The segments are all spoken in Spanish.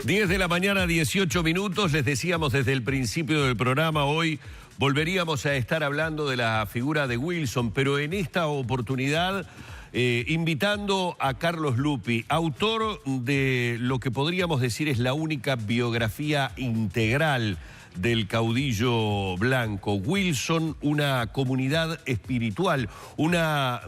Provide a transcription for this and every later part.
10 de la mañana, 18 minutos. Les decíamos desde el principio del programa, hoy volveríamos a estar hablando de la figura de Wilson, pero en esta oportunidad invitando a Carlos Lupi, autor de lo que podríamos decir es la única biografía integral del caudillo blanco. Wilson, una comunidad espiritual, una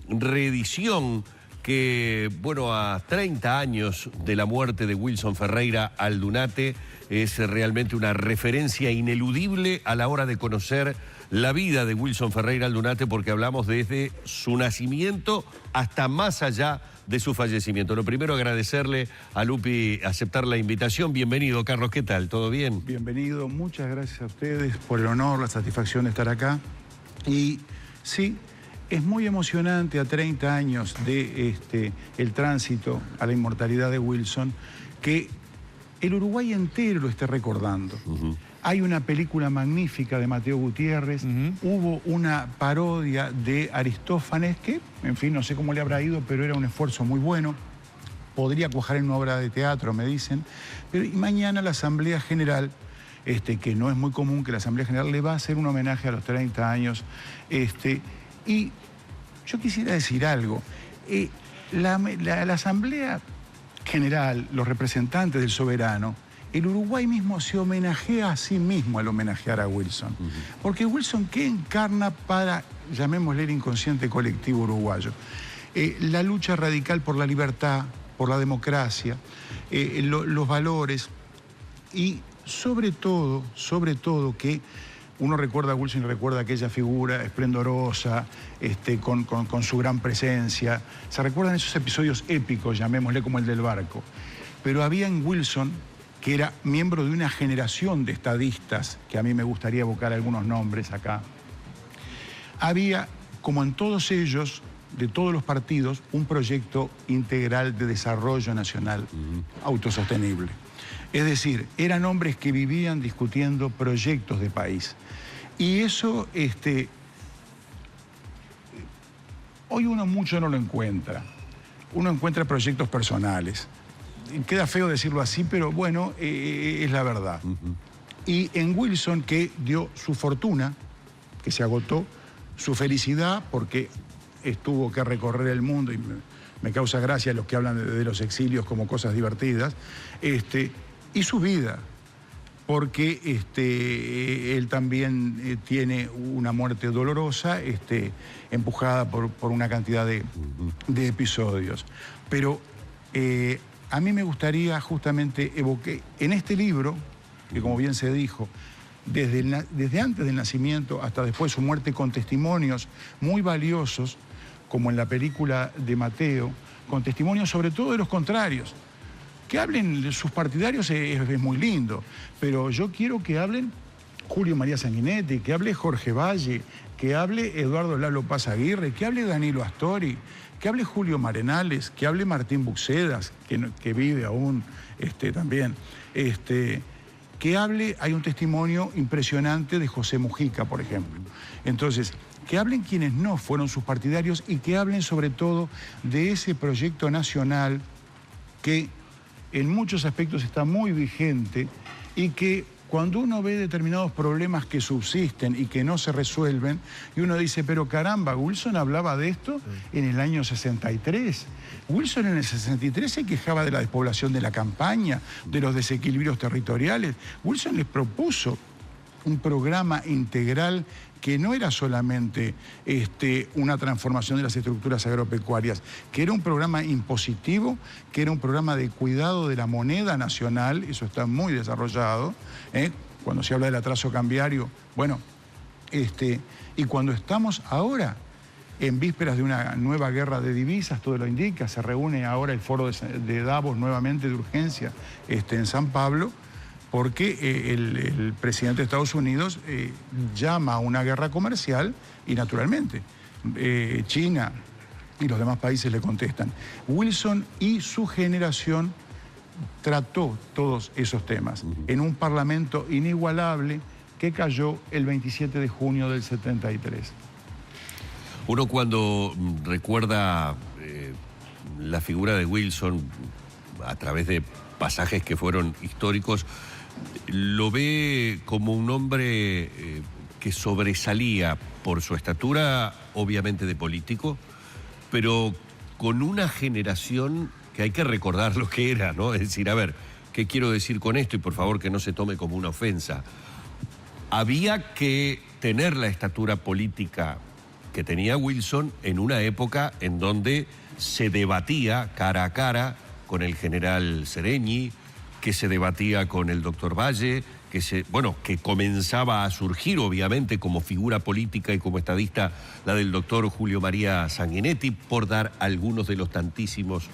reedición que, bueno, a 30 años de la muerte de Wilson Ferreira Aldunate, es realmente una referencia ineludible a la hora de conocer la vida de Wilson Ferreira Aldunate, porque hablamos desde su nacimiento hasta más allá de su fallecimiento. Lo primero, agradecerle a Lupi aceptar la invitación. Bienvenido, Carlos, ¿qué tal? ¿Todo bien? Bienvenido, muchas gracias a ustedes por el honor, la satisfacción de estar acá. Y sí, es muy emocionante a 30 años de el tránsito a la inmortalidad de Wilson, que el Uruguay entero lo esté recordando. Hay una película magnífica de Mateo Gutiérrez, hubo una parodia de Aristófanes que, en fin, no sé cómo le habrá ido, pero era un esfuerzo muy bueno. Podría cuajar en una obra de teatro, me dicen. Pero y mañana la Asamblea General, que no es muy común que la Asamblea General le va a hacer un homenaje a los 30 años. Y yo quisiera decir algo. La Asamblea General, los representantes del soberano, el Uruguay mismo se homenajea a sí mismo al homenajear a Wilson. Porque Wilson, ¿qué encarna para, llamémosle, el inconsciente colectivo uruguayo? La lucha radical por la libertad, por la democracia, los valores y sobre todo que uno recuerda a Wilson y recuerda aquella figura esplendorosa, con su gran presencia. Se recuerdan esos episodios épicos, llamémosle, como el del barco. Pero había en Wilson, que era miembro de una generación de estadistas, que a mí me gustaría evocar algunos nombres acá, había, como en todos ellos, de todos los partidos, un proyecto integral de desarrollo nacional autosostenible. Es decir, eran hombres que vivían discutiendo proyectos de país. Y eso, hoy uno mucho no lo encuentra. Uno encuentra proyectos personales. Queda feo decirlo así, pero bueno, es la verdad. Y en Wilson, que dio su fortuna, que se agotó, su felicidad, porque tuvo que recorrer el mundo, y me causa gracia los que hablan de los exilios como cosas divertidas, y su vida, porque él también tiene una muerte dolorosa, empujada por una cantidad de episodios. Pero a mí me gustaría justamente evocar en este libro, que como bien se dijo, desde antes del nacimiento hasta después de su muerte, con testimonios muy valiosos, como en la película de Mateo, con testimonios sobre todo de los contrarios. Que hablen de sus partidarios es muy lindo, pero yo quiero que hablen Julio María Sanguinetti, que hable Jorge Valle, que hable Eduardo Lalo Paz Aguirre, que hable Danilo Astori, que hable Julio Marenales, que hable Martín Buxedas, que vive aún también, que hable, hay un testimonio impresionante de José Mujica, por ejemplo. Entonces, que hablen quienes no fueron sus partidarios y que hablen sobre todo de ese proyecto nacional que en muchos aspectos está muy vigente y que cuando uno ve determinados problemas que subsisten y que no se resuelven, y uno dice, pero caramba, Wilson hablaba de esto en el año 63. Wilson en el 63 se quejaba de la despoblación de la campaña, de los desequilibrios territoriales. Wilson les propuso un programa integral que no era solamente una transformación de las estructuras agropecuarias, que era un programa impositivo, que era un programa de cuidado de la moneda nacional, eso está muy desarrollado, cuando se habla del atraso cambiario, bueno, y cuando estamos ahora en vísperas de una nueva guerra de divisas, todo lo indica, se reúne ahora el foro de Davos nuevamente de urgencia en San Pablo, porque el presidente de Estados Unidos llama a una guerra comercial y naturalmente China y los demás países le contestan. Wilson y su generación trató todos esos temas en un parlamento inigualable que cayó el 27 de junio del 73. Uno cuando recuerda la figura de Wilson, a través de pasajes que fueron históricos, lo ve como un hombre que sobresalía por su estatura, obviamente de político, pero con una generación que hay que recordar lo que era, ¿no? Es decir, a ver, ¿qué quiero decir con esto? Y por favor que no se tome como una ofensa. Había que tener la estatura política que tenía Wilson en una época en donde se debatía cara a cara con el general Sereñi, que se debatía con el doctor Valle, que comenzaba a surgir obviamente como figura política y como estadista la del doctor Julio María Sanguinetti, por dar algunos de los tantísimos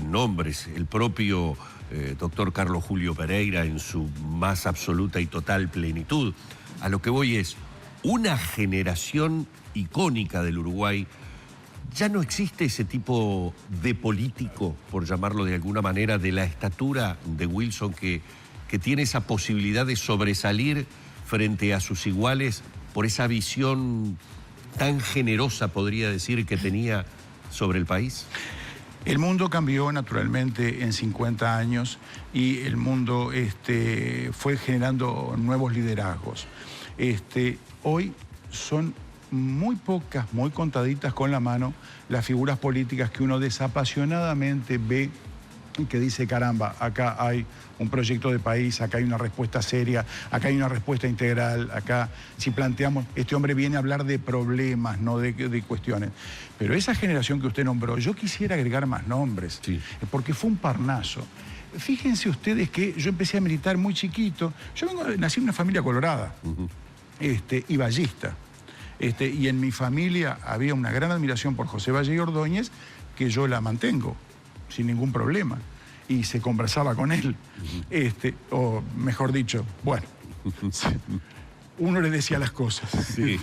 nombres, el propio doctor Carlos Julio Pereira en su más absoluta y total plenitud. A lo que voy es, una generación icónica del Uruguay. Ya no existe ese tipo de político, por llamarlo de alguna manera, de la estatura de Wilson que tiene esa posibilidad de sobresalir frente a sus iguales por esa visión tan generosa, podría decir, que tenía sobre el país. El mundo cambió naturalmente en 50 años y el mundo fue generando nuevos liderazgos. Hoy son muy pocas, muy contaditas con la mano las figuras políticas que uno desapasionadamente ve y que dice, caramba, acá hay un proyecto de país, acá hay una respuesta seria, acá hay una respuesta integral, acá si planteamos, este hombre viene a hablar de problemas, no de cuestiones. Pero esa generación que usted nombró, yo quisiera agregar más nombres, sí, porque fue un parnaso. Fíjense ustedes que yo empecé a militar muy chiquito, nací en una familia colorada, y vallista. Y en mi familia había una gran admiración por José Valle y Ordóñez, que yo la mantengo sin ningún problema. Y se conversaba con él. O mejor dicho, bueno, uno le decía las cosas. Sí.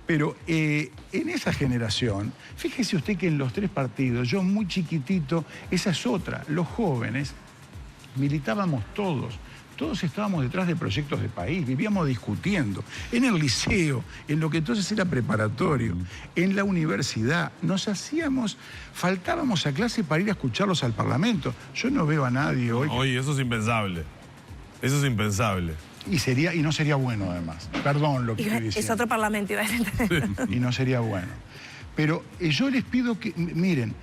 Pero en esa generación, fíjese usted que en los tres partidos, yo muy chiquitito, esa es otra, los jóvenes militábamos todos. Todos estábamos detrás de proyectos de país, vivíamos discutiendo. En el liceo, en lo que entonces era preparatorio, en la universidad, faltábamos a clase para ir a escucharlos al Parlamento. Yo no veo a nadie hoy. Oye, eso es impensable. Eso es impensable. Y no sería bueno, además. Perdón lo que estoy diciendo. Es otro parlamento, iba a decir. Y no sería bueno. Pero yo les pido que, miren,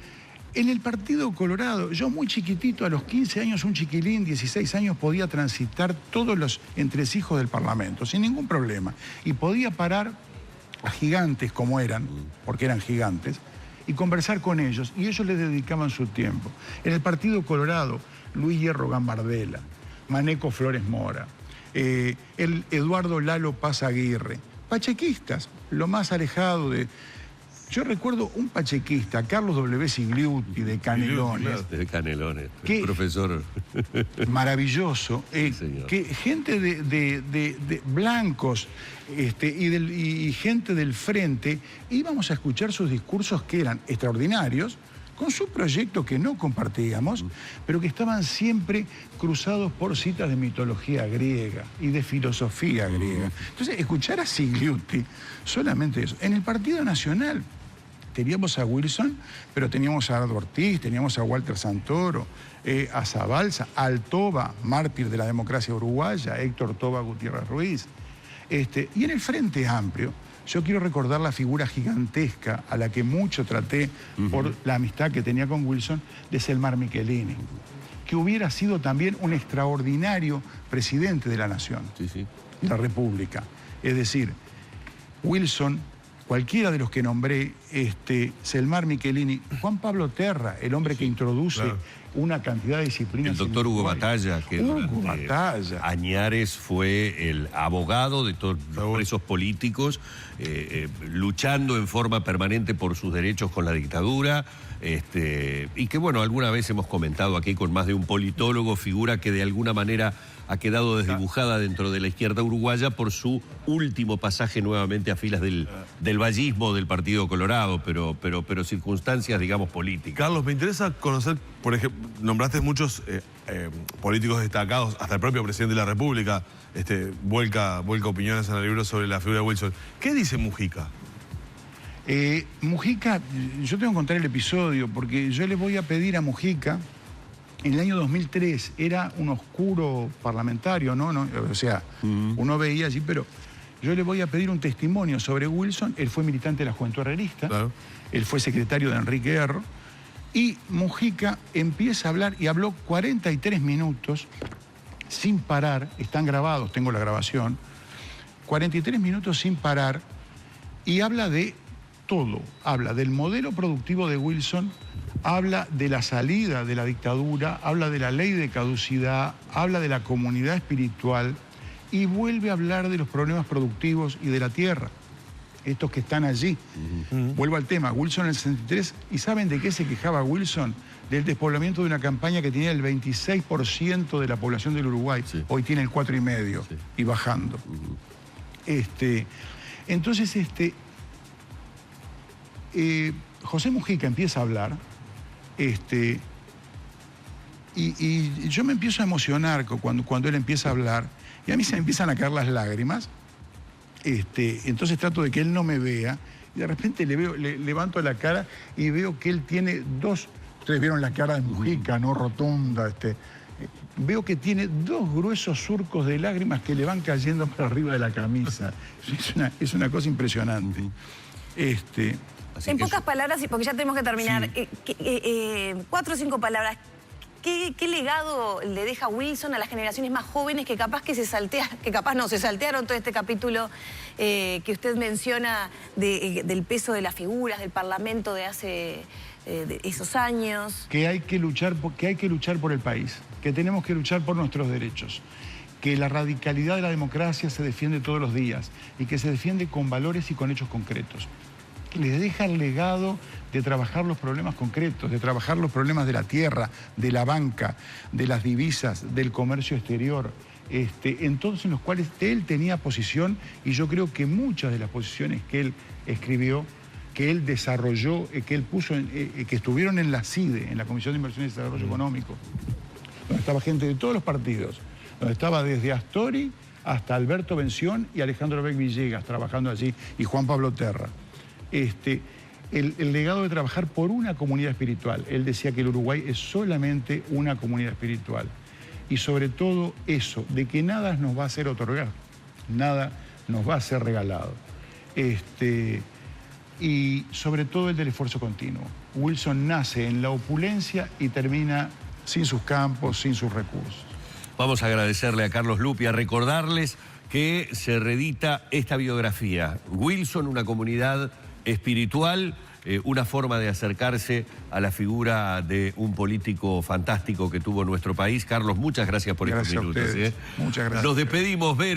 en el Partido Colorado, yo muy chiquitito, a los 15 años, un chiquilín, 16 años, podía transitar todos los entresijos del Parlamento, sin ningún problema. Y podía parar a gigantes como eran, porque eran gigantes, y conversar con ellos, y ellos les dedicaban su tiempo. En el Partido Colorado, Luis Hierro Gambardella, Maneco Flores Mora, el Eduardo Lalo Paz Aguirre, pachequistas, lo más alejado de... Yo recuerdo un pachequista, Carlos W. Sigliuti, de Canelones. De Canelones, profesor. Maravilloso. Que gente de blancos y gente del frente, íbamos a escuchar sus discursos que eran extraordinarios, con su proyecto que no compartíamos, pero que estaban siempre cruzados por citas de mitología griega y de filosofía griega. Entonces, escuchar a Sigliuti, solamente eso. En el Partido Nacional teníamos a Wilson, pero teníamos a Ardo Ortiz, teníamos a Walter Santoro, a Zabalza, al Toba, mártir de la democracia uruguaya, Héctor Toba Gutiérrez Ruiz. Y en el Frente Amplio, yo quiero recordar la figura gigantesca a la que mucho traté por la amistad que tenía con Wilson, de Selmar Michelini, que hubiera sido también un extraordinario presidente de la nación, de la República. Es decir, Wilson, cualquiera de los que nombré, Selmar Michelini, Juan Pablo Terra, el hombre que introduce una cantidad de disciplinas. El doctor Hugo Batalla, que durante añares fue el abogado de todos los presos políticos, luchando en forma permanente por sus derechos con la dictadura, y que, bueno, alguna vez hemos comentado aquí con más de un politólogo, figura que de alguna manera ha quedado desdibujada dentro de la izquierda uruguaya por su último pasaje nuevamente a filas del vallismo del Partido Colorado, pero circunstancias, digamos, políticas. Carlos, me interesa conocer, por ejemplo, nombraste muchos políticos destacados, hasta el propio presidente de la República vuelca opiniones en el libro sobre la figura de Wilson. ¿Qué dice Mujica? Mujica, yo tengo que contar el episodio, porque yo le voy a pedir a Mujica En el año 2003 era un oscuro parlamentario, ¿no? O sea, uno veía allí, pero yo le voy a pedir un testimonio sobre Wilson. Él fue militante de la Juventud Herrerista, claro. Él fue secretario de Enrique Erro, y Mujica empieza a hablar y habló 43 minutos sin parar, están grabados, tengo la grabación, 43 minutos sin parar, y habla de todo, habla del modelo productivo de Wilson, habla de la salida de la dictadura, habla de la ley de caducidad, habla de la comunidad espiritual y vuelve a hablar de los problemas productivos y de la tierra, estos que están allí. Vuelvo al tema, Wilson en el 63, ¿y saben de qué se quejaba Wilson? Del despoblamiento de una campaña que tenía el 26% de la población del Uruguay, hoy tiene el 4,5% y bajando. Entonces, José Mujica empieza a hablar, y yo me empiezo a emocionar cuando él empieza a hablar, y a mí se me empiezan a caer las lágrimas. Entonces trato de que él no me vea, y de repente levanto la cara y veo que él tiene dos, ustedes vieron la cara de Mujica, ¿no? Rotunda, veo que tiene dos gruesos surcos de lágrimas que le van cayendo para arriba de la camisa. Es una cosa impresionante. En pocas palabras, porque ya tenemos que terminar, 4 o 5 palabras. ¿Qué legado le deja Wilson a las generaciones más jóvenes que capaz se saltearon todo este capítulo que usted menciona del peso de las figuras, del Parlamento de hace de esos años? Que hay que luchar por el país, que tenemos que luchar por nuestros derechos, que la radicalidad de la democracia se defiende todos los días y que se defiende con valores y con hechos concretos. Que les deja el legado de trabajar los problemas concretos, de trabajar los problemas de la tierra, de la banca, de las divisas, del comercio exterior, en todos en los cuales él tenía posición, y yo creo que muchas de las posiciones que él escribió, que él desarrolló, que él puso, que estuvieron en la CIDE, en la Comisión de Inversiones y Desarrollo Económico, donde estaba gente de todos los partidos, donde estaba desde Astori hasta Alberto Bención y Alejandro Beck Villegas trabajando allí, y Juan Pablo Terra. El legado de trabajar por una comunidad espiritual. Él decía que el Uruguay es solamente una comunidad espiritual. Y sobre todo eso, de que nada nos va a ser otorgado, nada nos va a ser regalado. Y sobre todo el del esfuerzo continuo. Wilson nace en la opulencia y termina sin sus campos, sin sus recursos. Vamos a agradecerle a Carlos Lupi, a recordarles que se reedita esta biografía. Wilson, una comunidad espiritual, una forma de acercarse a la figura de un político fantástico que tuvo nuestro país. Carlos, muchas gracias por estos minutos. Muchas gracias. Nos despedimos, Vero.